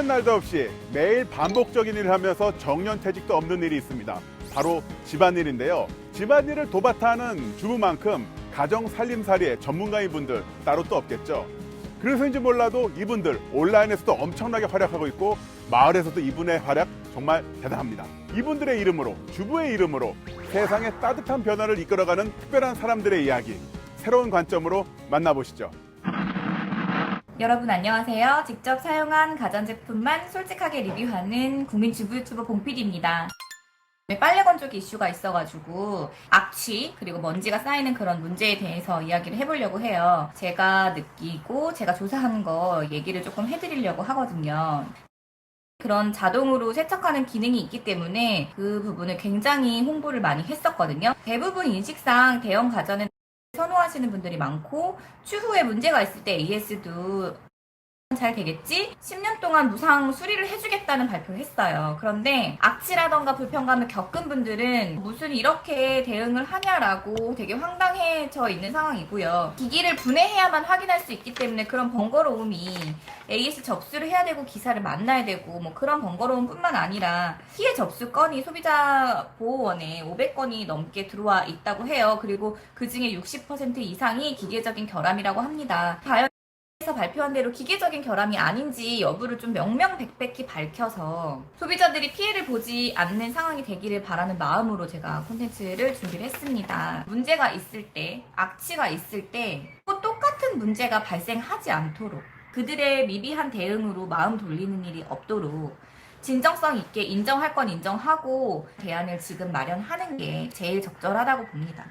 날도 없이 매일 반복적인 일을 하면서 정년퇴직도 없는 일이 있습니다. 바로 집안일인데요. 집안일을 도맡아 하는 주부만큼 가정 살림살이의 전문가인 분들 따로 또 없겠죠. 그래서인지 몰라도 이분들 온라인에서도 엄청나게 활약하고 있고 마을에서도 이분의 활약 정말 대단합니다. 이분들의 이름으로, 주부의 이름으로 세상에 따뜻한 변화를 이끌어가는 특별한 사람들의 이야기, 새로운 관점으로 만나보시죠. 여러분 안녕하세요. 직접 사용한 가전제품만 솔직하게 리뷰하는 국민주부 유튜버 봉PD입니다. 빨래 건조기 이슈가 있어가지고 악취 그리고 먼지가 쌓이는 그런 문제에 대해서 이야기를 해보려고 해요. 제가 느끼고 제가 조사한 거 얘기를 조금 해드리려고 하거든요. 그런 자동으로 세척하는 기능이 있기 때문에 그 부분을 굉장히 홍보를 많이 했었거든요. 대부분 인식상 대형 가전은 선호하시는 분들이 많고 추후에 문제가 있을 때 AS도 잘 되겠지? 10년 동안 무상 수리를 해주겠다는 발표를 했어요. 그런데 악취라던가 불편감을 겪은 분들은 무슨 이렇게 대응을 하냐라고 되게 황당해져 있는 상황이고요. 기기를 분해해야만 확인할 수 있기 때문에 그런 번거로움이 AS 접수를 해야 되고 기사를 만나야 되고 뭐 그런 번거로움 뿐만 아니라 피해 접수 건이 소비자 보호원에 500건이 넘게 들어와 있다고 해요. 그리고 그 중에 60% 이상이 기계적인 결함이라고 합니다. 에서 발표한 대로 기계적인 결함이 아닌지 여부를 좀 명명백백히 밝혀서 소비자들이 피해를 보지 않는 상황이 되기를 바라는 마음으로 제가 콘텐츠를 준비를 했습니다. 문제가 있을 때, 악취가 있을 때 또 똑같은 문제가 발생하지 않도록 그들의 미비한 대응으로 마음 돌리는 일이 없도록 진정성 있게 인정할 건 인정하고 대안을 지금 마련하는 게 제일 적절하다고 봅니다.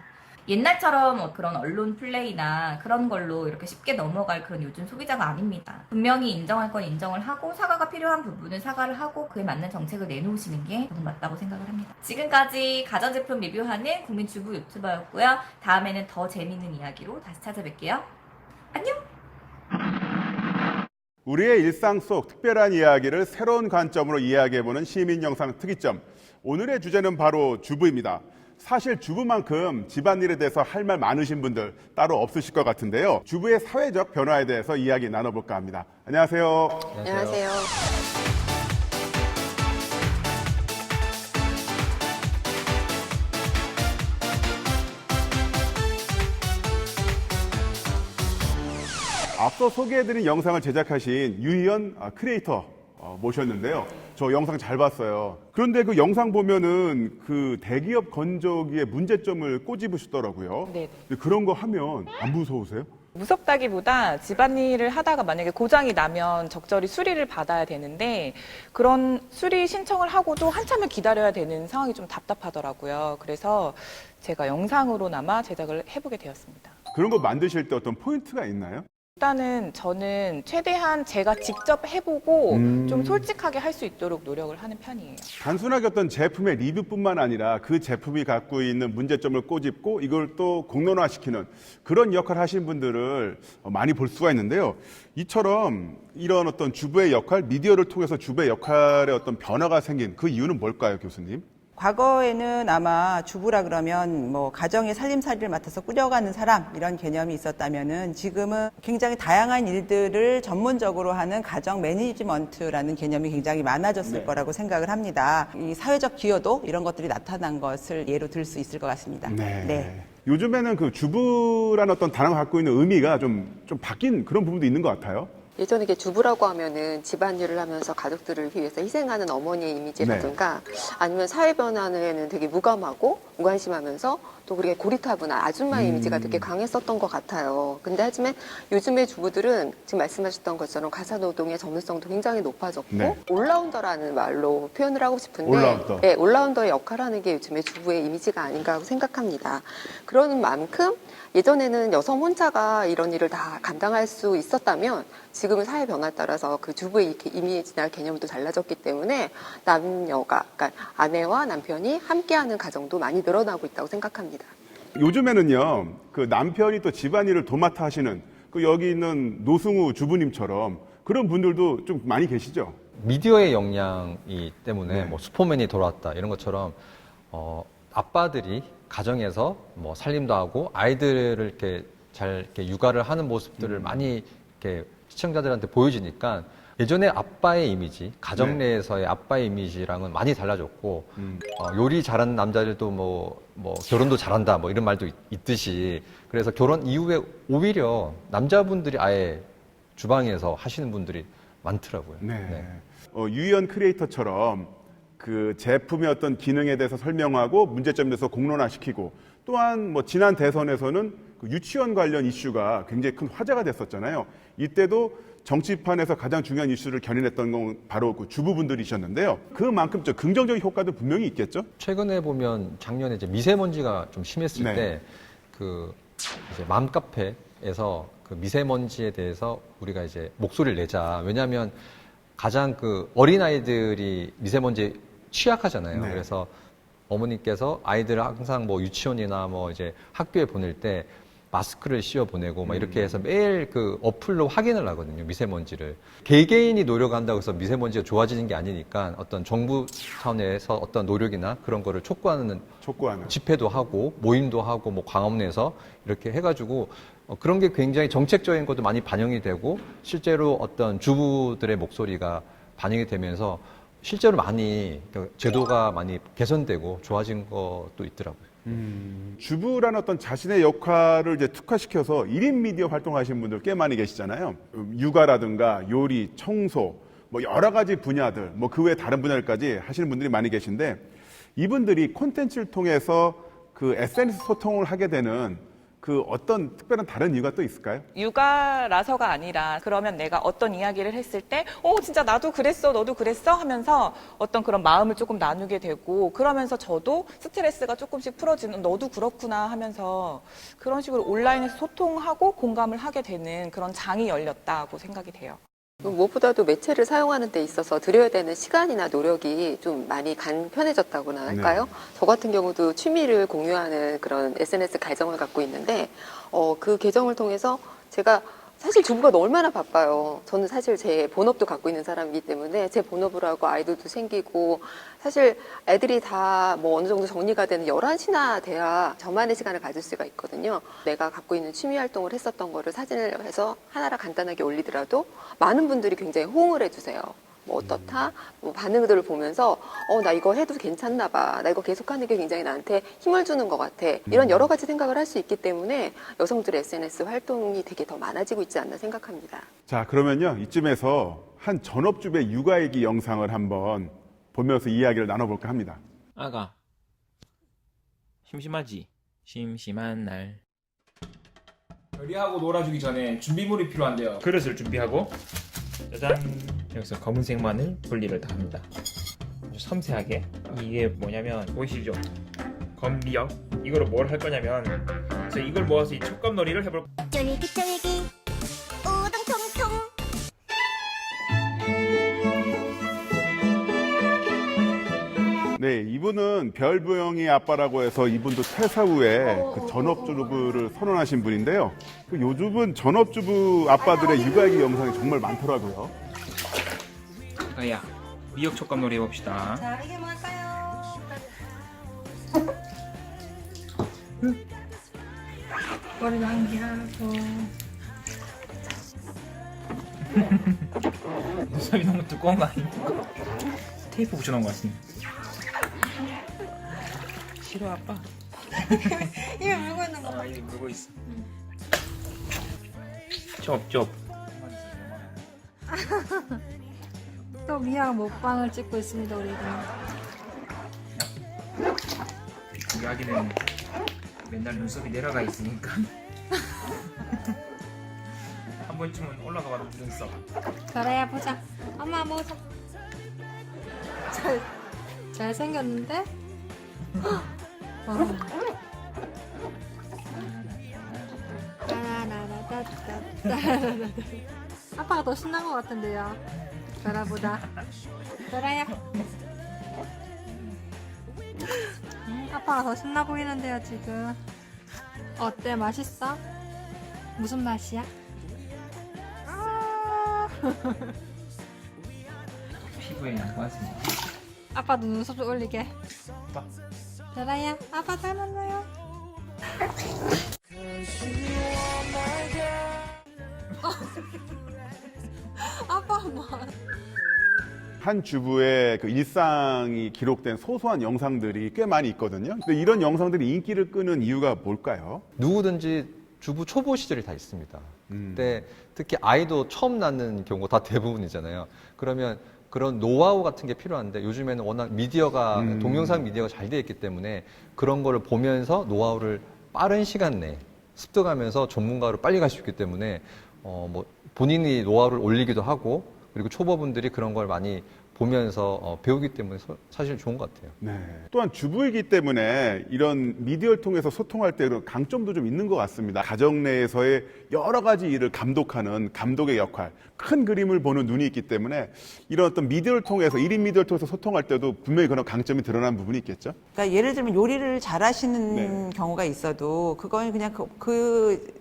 옛날처럼 그런 언론 플레이나 그런 걸로 이렇게 쉽게 넘어갈 그런 요즘 소비자가 아닙니다. 분명히 인정할 건 인정을 하고 사과가 필요한 부분은 사과를 하고 그에 맞는 정책을 내놓으시는 게 저는 맞다고 생각을 합니다. 지금까지 가전제품 리뷰하는 국민주부 유튜버였고요. 다음에는 더 재밌는 이야기로 다시 찾아뵐게요. 안녕! 우리의 일상 속 특별한 이야기를 새로운 관점으로 이야기해보는 시민 영상 특이점. 오늘의 주제는 바로 주부입니다. 사실 주부만큼 집안일에 대해서 할 말 많으신 분들 따로 없으실 것 같은데요. 주부의 사회적 변화에 대해서 이야기 나눠볼까 합니다. 안녕하세요. 안녕하세요. 앞서 소개해드린 영상을 제작하신 유희연 크리에이터 모셨는데요. 저 영상 잘 봤어요. 그런데 그 영상 보면은 그 대기업 건조기의 문제점을 꼬집으시더라고요. 네. 근데 그런 거 하면 안 무서우세요? 무섭다기보다 집안일을 하다가 만약에 고장이 나면 적절히 수리를 받아야 되는데 그런 수리 신청을 하고도 한참을 기다려야 되는 상황이 좀 답답하더라고요. 그래서 제가 영상으로나마 제작을 해보게 되었습니다. 그런 거 만드실 때 어떤 포인트가 있나요? 일단은 저는 최대한 제가 직접 해보고 좀 솔직하게 할 수 있도록 노력을 하는 편이에요. 단순하게 어떤 제품의 리뷰뿐만 아니라 그 제품이 갖고 있는 문제점을 꼬집고 이걸 또 공론화시키는 그런 역할을 하신 분들을 많이 볼 수가 있는데요. 이처럼 이런 어떤 주부의 역할, 미디어를 통해서 주부의 역할에 어떤 변화가 생긴 그 이유는 뭘까요, 교수님? 과거에는 아마 주부라 그러면 뭐 가정의 살림살이를 맡아서 꾸려가는 사람 이런 개념이 있었다면은 지금은 굉장히 다양한 일들을 전문적으로 하는 가정 매니지먼트라는 개념이 굉장히 많아졌을 거라고 생각을 합니다. 이 사회적 기여도 이런 것들이 나타난 것을 예로 들 수 있을 것 같습니다. 네. 요즘에는 그 주부라는 어떤 단어가 갖고 있는 의미가 좀 바뀐 그런 부분도 있는 것 같아요. 예전에 이게 주부라고 하면은 집안일을 하면서 가족들을 위해서 희생하는 어머니의 이미지라든가 아니면 사회 변화에는 되게 무감하고 무관심하면서 또 그렇게 고리타분한 아줌마의 이미지가 되게 강했었던 것 같아요. 근데 하지만 요즘의 주부들은 지금 말씀하셨던 것처럼 가사노동의 전문성도 굉장히 높아졌고 올라운더라는 말로 표현을 하고 싶은데 올라운더. 네, 올라운더의 역할을 하는 게 요즘의 주부의 이미지가 아닌가 하고 생각합니다. 그러는 만큼 예전에는 여성 혼자가 이런 일을 다 감당할 수 있었다면 지금은 사회 변화에 따라서 그 주부의 이미지나 개념도 달라졌기 때문에 남녀가, 그러니까 아내와 남편이 함께하는 가정도 많이 늘어나고 있다고 생각합니다. 요즘에는요, 그 남편이 또 집안일을 도맡아 하시는 그 여기 있는 노승우 주부님처럼 그런 분들도 좀 많이 계시죠? 미디어의 영향이 때문에 뭐 슈퍼맨이 돌아왔다 이런 것처럼 아빠들이 가정에서 뭐 살림도 하고 아이들을 이렇게 잘 이렇게 육아를 하는 모습들을 많이 이렇게 시청자들한테 보여주니까 예전에 아빠의 이미지, 가정 내에서의 아빠의 이미지랑은 많이 달라졌고 요리 잘하는 남자들도 뭐 결혼도 잘한다 뭐 이런 말도 있듯이 그래서 결혼 이후에 오히려 남자분들이 아예 주방에서 하시는 분들이 많더라고요. 네. 유희연 크리에이터처럼 그 제품의 어떤 기능에 대해서 설명하고 문제점에 대해서 공론화시키고 또한 뭐 지난 대선에서는 그 유치원 관련 이슈가 굉장히 큰 화제가 됐었잖아요. 이때도 정치판에서 가장 중요한 이슈를 견인했던 건 바로 그 주부분들이셨는데요. 그만큼 저 긍정적인 효과도 분명히 있겠죠? 최근에 보면 작년에 이제 미세먼지가 좀 심했을 네. 때 그 이제 맘카페에서 그 미세먼지에 대해서 우리가 이제 목소리를 내자. 왜냐하면 가장 그 어린아이들이 미세먼지에 취약하잖아요. 네. 그래서 어머니께서 아이들을 항상 뭐 유치원이나 뭐 이제 학교에 보낼 때 마스크를 씌워 보내고 막 이렇게 해서 매일 그 어플로 확인을 하거든요. 미세먼지를. 개개인이 노력한다고 해서 미세먼지가 좋아지는 게 아니니까 어떤 정부 차원에서 어떤 노력이나 그런 거를 촉구하는 집회도 하고 모임도 하고 뭐 광화문에서 이렇게 해가지고 그런 게 굉장히 정책적인 것도 많이 반영이 되고 실제로 어떤 주부들의 목소리가 반영이 되면서 실제로 많이 제도가 많이 개선되고 좋아진 것도 있더라고요. 주부라는 어떤 자신의 역할을 이제 특화시켜서 1인 미디어 활동하시는 분들 꽤 많이 계시잖아요. 육아라든가 요리, 청소, 뭐 여러 가지 분야들, 뭐 그 외 다른 분야까지 하시는 분들이 많이 계신데 이분들이 콘텐츠를 통해서 그 SNS 소통을 하게 되는 그 어떤 특별한 다른 이유가 또 있을까요? 육아라서가 아니라 그러면 내가 어떤 이야기를 했을 때 진짜 나도 그랬어 너도 그랬어 하면서 어떤 그런 마음을 조금 나누게 되고 그러면서 저도 스트레스가 조금씩 풀어지는 너도 그렇구나 하면서 그런 식으로 온라인에서 소통하고 공감을 하게 되는 그런 장이 열렸다고 생각이 돼요. 무엇보다도 매체를 사용하는 데 있어서 들여야 되는 시간이나 노력이 좀 많이 간편해졌다고나 할까요? 저 같은 경우도 취미를 공유하는 그런 SNS 계정을 갖고 있는데 그 계정을 통해서 제가 사실 주부가 얼마나 바빠요. 저는 사실 제 본업도 갖고 있는 사람이기 때문에 제 본업을 하고 아이들도 생기고 사실 애들이 다 뭐 어느 정도 정리가 되는 11시나 돼야 저만의 시간을 가질 수가 있거든요. 내가 갖고 있는 취미 활동을 했었던 거를 사진을 해서 하나를 간단하게 올리더라도 많은 분들이 굉장히 호응을 해주세요. 뭐 어떻다? 뭐 반응들을 보면서 나 이거 해도 괜찮나 봐. 나 이거 계속하는 게 굉장히 나한테 힘을 주는 것 같아. 이런 여러 가지 생각을 할 수 있기 때문에 여성들의 SNS 활동이 되게 더 많아지고 있지 않나 생각합니다. 자, 그러면요. 이쯤에서 한 전업주부의 육아일기 영상을 한번 보면서 이야기를 나눠볼까 합니다. 아가, 심심하지? 심심한 날. 요리하고 놀아주기 전에 준비물이 필요한데요. 그릇을 준비하고 짜잔! 여기서 검은색 마늘 분리를 다 합니다. 아주 섬세하게. 이게 뭐냐면 보이시죠? 건미역. 이거로 뭘 할 거냐면 제가 이걸 모아서 이 촉감놀이를 해볼 거예요. 쫄깃쫄깃 우동 통통. 네, 이분은 별부영이 아빠라고 해서 이분도 퇴사 후에 그 전업주부를 선언하신 분인데요. 그 요즘은 전업주부 아빠들의 육아일기 영상이 정말 많더라고요. 아야, 미역 촉감놀이 해봅시다. 자, 이게 뭘까요? 머리 남기하고 눈썹이 너무 두꺼운 거 아닙니까? 테이프 붙여놓은 것 같습니다. 싫어 아빠. 입에 물고 있는 거. 입에 물고 있어. 쩝쩝. 또 미양 먹방을 찍고 있습니다, 우리가. 우리 아기는 맨날 눈썹이 내려가 있으니까 한 번쯤은 올라가 봐도 눈썹. 그래야 보자. 엄마 보자. 잘생겼는데? 아빠가 더 신난 것 같은데요. 별아보다. 별아야. 아빠가 더 신나 보이는데요, 지금. 어때? 맛있어? 무슨 맛이야? 피부에 양보하세요. 아빠도 눈썹 좀 올리게. 아빠. 별아야, 아빠 닮았나요? 한 번만. 한 주부의 그 일상이 기록된 소소한 영상들이 꽤 많이 있거든요. 근데 이런 영상들이 인기를 끄는 이유가 뭘까요? 누구든지 주부 초보 시절이 다 있습니다. 근데 특히 아이도 처음 낳는 경우가 다 대부분이잖아요. 그러면 그런 노하우 같은 게 필요한데 요즘에는 워낙 미디어가 동영상 미디어가 잘 되어 있기 때문에 그런 거를 보면서 노하우를 빠른 시간 내에 습득하면서 전문가로 빨리 갈 수 있기 때문에 뭐 본인이 노하우를 올리기도 하고 그리고 초보분들이 그런 걸 많이 보면서 배우기 때문에 사실 좋은 것 같아요. 네. 또한 주부이기 때문에 이런 미디어를 통해서 소통할 때 그런 강점도 좀 있는 것 같습니다. 가정 내에서의 여러 가지 일을 감독하는 감독의 역할, 큰 그림을 보는 눈이 있기 때문에 이런 어떤 미디어를 통해서 1인 미디어를 통해서 소통할 때도 분명히 그런 강점이 드러나는 부분이 있겠죠. 그러니까 예를 들면 요리를 잘하시는 네. 경우가 있어도 그건 그냥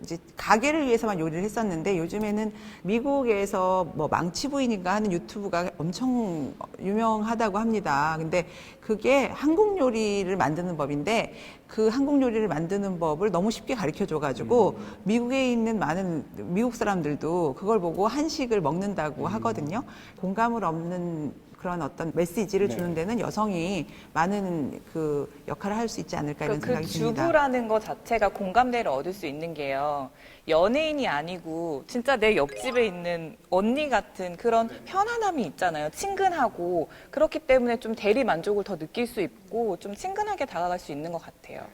이제 가게를 위해서만 요리를 했었는데 요즘에는 미국에서 뭐 망치부인인가 하는 유튜브가 엄청 유명하다고 합니다. 근데 그게 한국 요리를 만드는 법인데 그 한국 요리를 만드는 법을 너무 쉽게 가르쳐 줘가지고 미국에 있는 많은 미국 사람들도 그걸 보고 한식을 먹는다고 하거든요. 공감을 얻는 그런 어떤 메시지를 주는 데는 여성이 많은 그 역할을 할 수 있지 않을까 이런 그 생각이 듭니다. 주부라는 것 자체가 공감대를 얻을 수 있는 게요. 연예인이 아니고 진짜 내 옆집에 있는 언니 같은 그런 편안함이 있잖아요. 친근하고 그렇기 때문에 좀 대리 만족을 더 느낄 수 있고 좀 친근하게 다가갈 수 있는 것 같아요.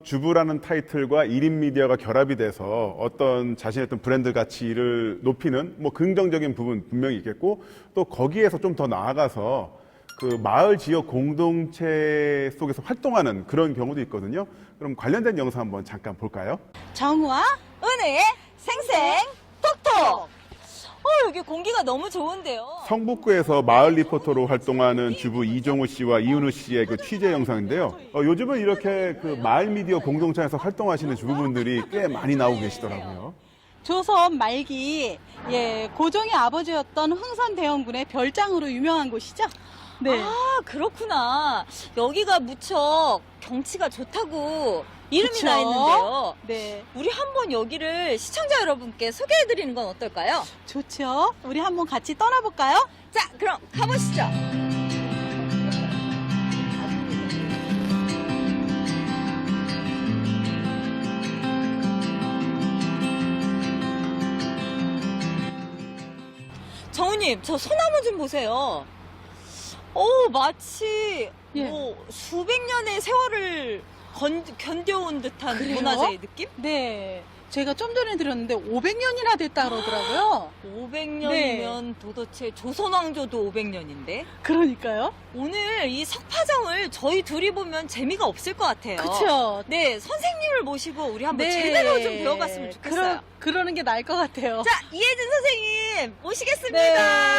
주부라는 타이틀과 1인 미디어가 결합이 돼서 어떤 자신의 어떤 브랜드 가치를 높이는 뭐 긍정적인 부분 분명히 있겠고 또 거기에서 좀 더 나아가서 그 마을 지역 공동체 속에서 활동하는 그런 경우도 있거든요. 그럼 관련된 영상 한번 잠깐 볼까요? 정우와 은혜의 생생 톡톡. 여기 공기가 너무 좋은데요. 성북구에서 마을 리포터로 활동하는 주부 이종우 씨와 이은우 씨의 그 취재 영상인데요. 요즘은 이렇게 그 마을 미디어 공동체에서 활동하시는 주부분들이 꽤 많이 나오고 계시더라고요. 조선 말기 고종의 아버지였던 흥선대원군의 별장으로 유명한 곳이죠. 네. 아, 그렇구나. 여기가 무척 경치가 좋다고 이름이 그쵸? 나 있는데요. 네. 우리 한번 여기를 시청자 여러분께 소개해드리는 건 어떨까요? 좋죠. 우리 한번 같이 떠나볼까요? 자, 그럼 가보시죠. 정우님, 저 소나무 좀 보세요. 마치 뭐 수백 년의 세월을 견뎌온 듯한 그래요? 문화재의 느낌? 네. 제가 좀 전에 들었는데 500년이나 됐다 그러더라고요. 500년이면 도대체 조선왕조도 500년인데? 그러니까요. 오늘 이 석파정을 저희 둘이 보면 재미가 없을 것 같아요. 그쵸? 네, 선생님을 모시고 우리 한번 네. 제대로 좀 배워봤으면 좋겠어요. 그러는 게 나을 것 같아요. 자, 이혜진 선생님 모시겠습니다. 네,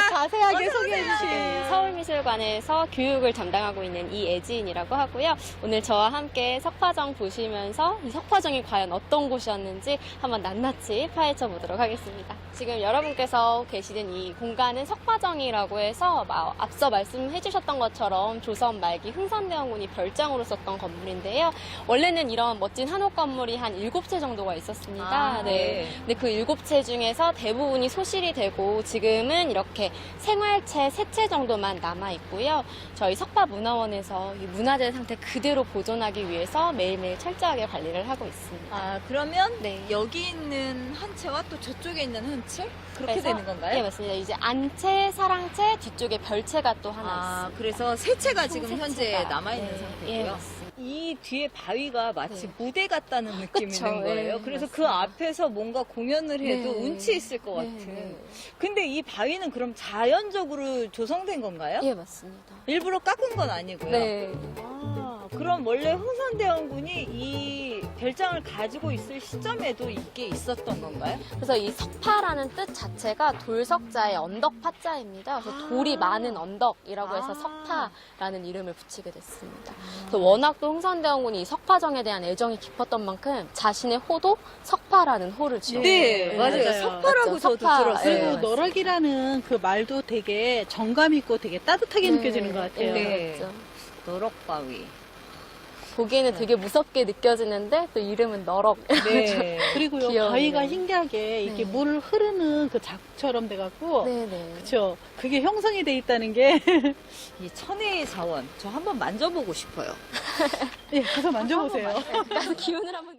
자세하게 어서 소개해 오세요. 주세요. 서울미술관에서 교육을 담당하고 있는 이애진이라고 하고요. 오늘 저와 함께 석파정 보시면서 이 석파정이 과연 어떤 곳이었는지 한번 낱낱이 파헤쳐 보도록 하겠습니다. 지금 여러분께서 계시는 이 공간은 석파정이라고 해서 앞서 말씀해 주셨던 것처럼 조선 말기 흥선대원군이 별장으로 썼던 건물인데요. 원래는 이런 멋진 한옥 건물이 한 7채 정도가 있었습니다. 근데 그 7채 중에서 대부분이 소실이 되고 지금은 이렇게 생활채 3채 정도만 남아 있고요. 저희 석파문화원에서 이 문화재 상태 그대로 보존하기 위해서 매일매일 철저하게 관리를 하고 있습니다. 아, 그러면 네. 여기 있는 한 채와 또 저쪽에 있는 한 채? 그렇게 그래서- 되는 건가요? 네, 맞습니다. 이제 안채, 사랑채, 뒤쪽에 별채가 또 하나 있습니다. 그래서 세 채가 총 지금 세 현재 채가. 남아있는 네, 상태고요. 예, 맞습니다. 이 뒤에 바위가 마치 네. 무대 같다는 느낌이 그쵸, 있는 거예요. 네, 그래서 그 맞습니다. 앞에서 뭔가 공연을 해도 네. 운치 있을 것 네, 같은. 네. 근데 이 바위는 그럼 자연적으로 조성된 건가요? 예, 맞습니다. 일부러 깎은 건 아니고요. 네. 그럼 원래 흥선대원군이 이 별장을 가지고 있을 시점에도 이게 있었던 건가요? 그래서 이 석파라는 뜻 자체가 돌석자의 언덕 파자입니다. 그래서 돌이 많은 언덕이라고 해서 석파라는 이름을 붙이게 됐습니다. 그래서 워낙 또 흥선대원군이 이 석파정에 대한 애정이 깊었던 만큼 자신의 호도 석파라는 호를 지었어요. 네, 맞아요. 석파라고 맞죠? 저도 석파. 들었어요. 그리고 네, 너럭이라는 그 말도 되게 정감 있고 되게 따뜻하게 느껴지는 것 같아요. 네. 맞죠. 너럭바위. 보기에는 되게 무섭게 느껴지는데 또 이름은 너럭. 네. 그리고요, 귀여워요. 바위가 신기하게 이렇게 네. 물 흐르는 그 자국처럼 돼갖고, 네네. 그쵸. 그게 형성이 돼 있다는 게, 이 천혜의 자원, 저 한번 만져보고 싶어요. 예, 가서 만져보세요. 가서 기운을 한번.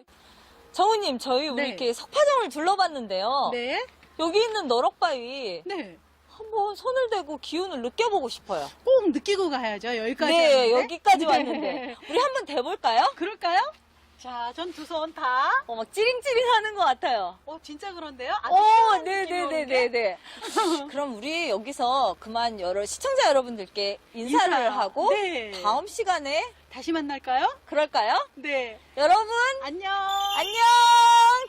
정우님, 저희 우리 네. 이렇게 석파정을 둘러봤는데요. 네. 여기 있는 너럭바위 네. 한번 손을 대고 기운을 느껴보고 싶어요. 꼭 느끼고 가야죠. 여기까지. 네, 왔는데. 여기까지 네. 왔는데. 우리 한번 대볼까요? 그럴까요? 자, 전 두 손 다. 막 찌링찌링 하는 것 같아요. 진짜 그런데요? 아주 오, 시원한 느낌이 네네네네네. 그럼 우리 여기서 그만 시청자 여러분들께 인사를 인사. 하고 네. 다음 시간에 다시 만날까요? 그럴까요? 네. 여러분, 안녕. 안녕!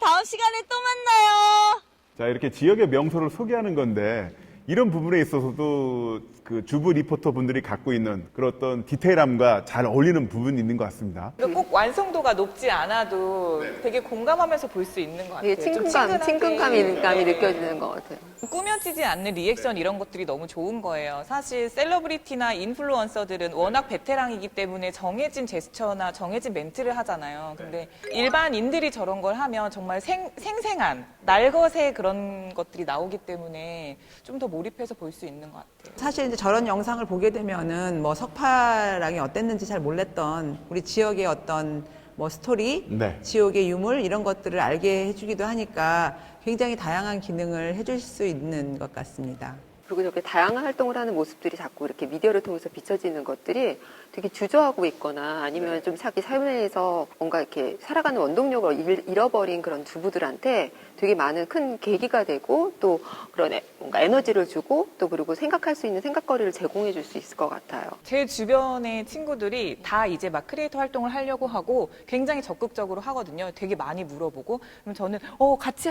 다음 시간에 또 만나요! 자, 이렇게 지역의 명소를 소개하는 건데 이런 부분에 있어서도 그 주부 리포터 분들이 갖고 있는 그런 어떤 디테일함과 잘 어울리는 부분이 있는 것 같습니다. 그러니까 꼭 완성도가 높지 않아도 되게 공감하면서 볼 수 있는 것 같아요. 되게 좀 친근감이 네. 느껴지는 것 같아요. 꾸며지지 않는 리액션 이런 것들이 너무 좋은 거예요. 사실 셀러브리티나 인플루언서들은 워낙 베테랑이기 때문에 정해진 제스처나 정해진 멘트를 하잖아요. 근데 일반인들이 저런 걸 하면 정말 생생한 날것의 그런 것들이 나오기 때문에 좀 더 몰입해서 볼 수 있는 것 같아요. 사실 이제 저런 영상을 보게 되면은 뭐 석파랑이 어땠는지 잘 몰랐던 우리 지역의 어떤 뭐 스토리, 네. 지역의 유물 이런 것들을 알게 해주기도 하니까 굉장히 다양한 기능을 해줄 수 있는 것 같습니다. 그리고 저렇게 다양한 활동을 하는 모습들이 자꾸 이렇게 미디어를 통해서 비춰지는 것들이 되게 주저하고 있거나 아니면 좀 자기 삶에서 뭔가 이렇게 살아가는 원동력을 잃어버린 그런 주부들한테 되게 많은 큰 계기가 되고 또 그런 뭔가 에너지를 주고 또 그리고 생각할 수 있는 생각거리를 제공해 줄 수 있을 것 같아요. 제 주변의 친구들이 다 이제 막 크리에이터 활동을 하려고 하고 굉장히 적극적으로 하거든요. 되게 많이 물어보고. 그럼 저는 같이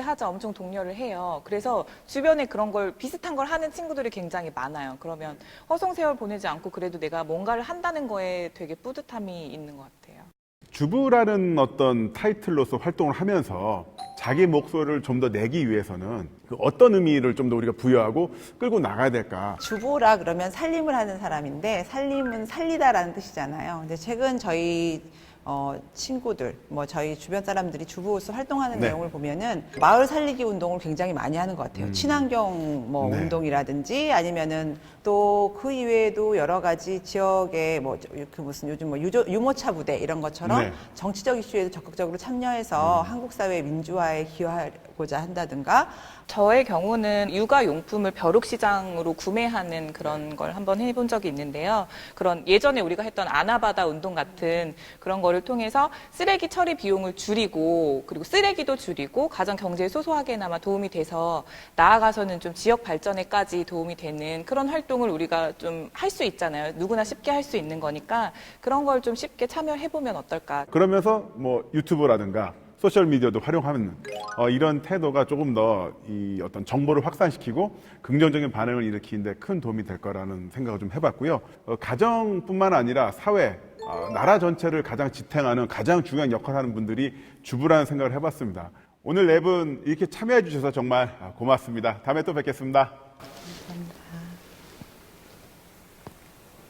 하자 엄청 독려를 해요. 그래서 주변에 그런 걸 비슷한 걸 하는 친구들이 굉장히 많아요. 그러면 허송세월 보내지 않고 그래도 내가 뭔가를 한다는 거에 되게 뿌듯함이 있는 것 같아요. 주부라는 어떤 타이틀로서 활동을 하면서 자기 목소리를 좀 더 내기 위해서는 그 어떤 의미를 좀 더 우리가 부여하고 끌고 나가야 될까? 주부라 그러면 살림을 하는 사람인데 살림은 살리다라는 뜻이잖아요. 근데 최근 저희 친구들, 뭐 저희 주변 사람들이 주부로서 활동하는 네. 내용을 보면은 마을 살리기 운동을 굉장히 많이 하는 것 같아요. 친환경 뭐 네. 운동이라든지 아니면은 또 그 이외에도 여러 가지 지역의 뭐 그 무슨 요즘 뭐 유모차 부대 이런 것처럼 네. 정치적 이슈에도 적극적으로 참여해서 한국 사회 민주화에 기여하고자 한다든가. 저의 경우는 육아용품을 벼룩시장으로 구매하는 그런 걸 한번 해본 적이 있는데요. 그런 예전에 우리가 했던 아나바다 운동 같은 그런 거를 통해서 쓰레기 처리 비용을 줄이고 그리고 쓰레기도 줄이고 가정 경제에 소소하게나마 도움이 돼서 나아가서는 좀 지역 발전에까지 도움이 되는 그런 활동을 우리가 좀 할 수 있잖아요. 누구나 쉽게 할 수 있는 거니까 그런 걸 좀 쉽게 참여해보면 어떨까. 그러면서 뭐 유튜브라든가 소셜미디어도 활용하는 이런 태도가 조금 더 이 어떤 정보를 확산시키고 긍정적인 반응을 일으키는데 큰 도움이 될 거라는 생각을 좀 해봤고요. 가정뿐만 아니라 사회, 나라 전체를 가장 지탱하는 가장 중요한 역할을 하는 분들이 주부라는 생각을 해봤습니다. 오늘 네 분 이렇게 참여해 주셔서 정말 고맙습니다. 다음에 또 뵙겠습니다. 감사합니다.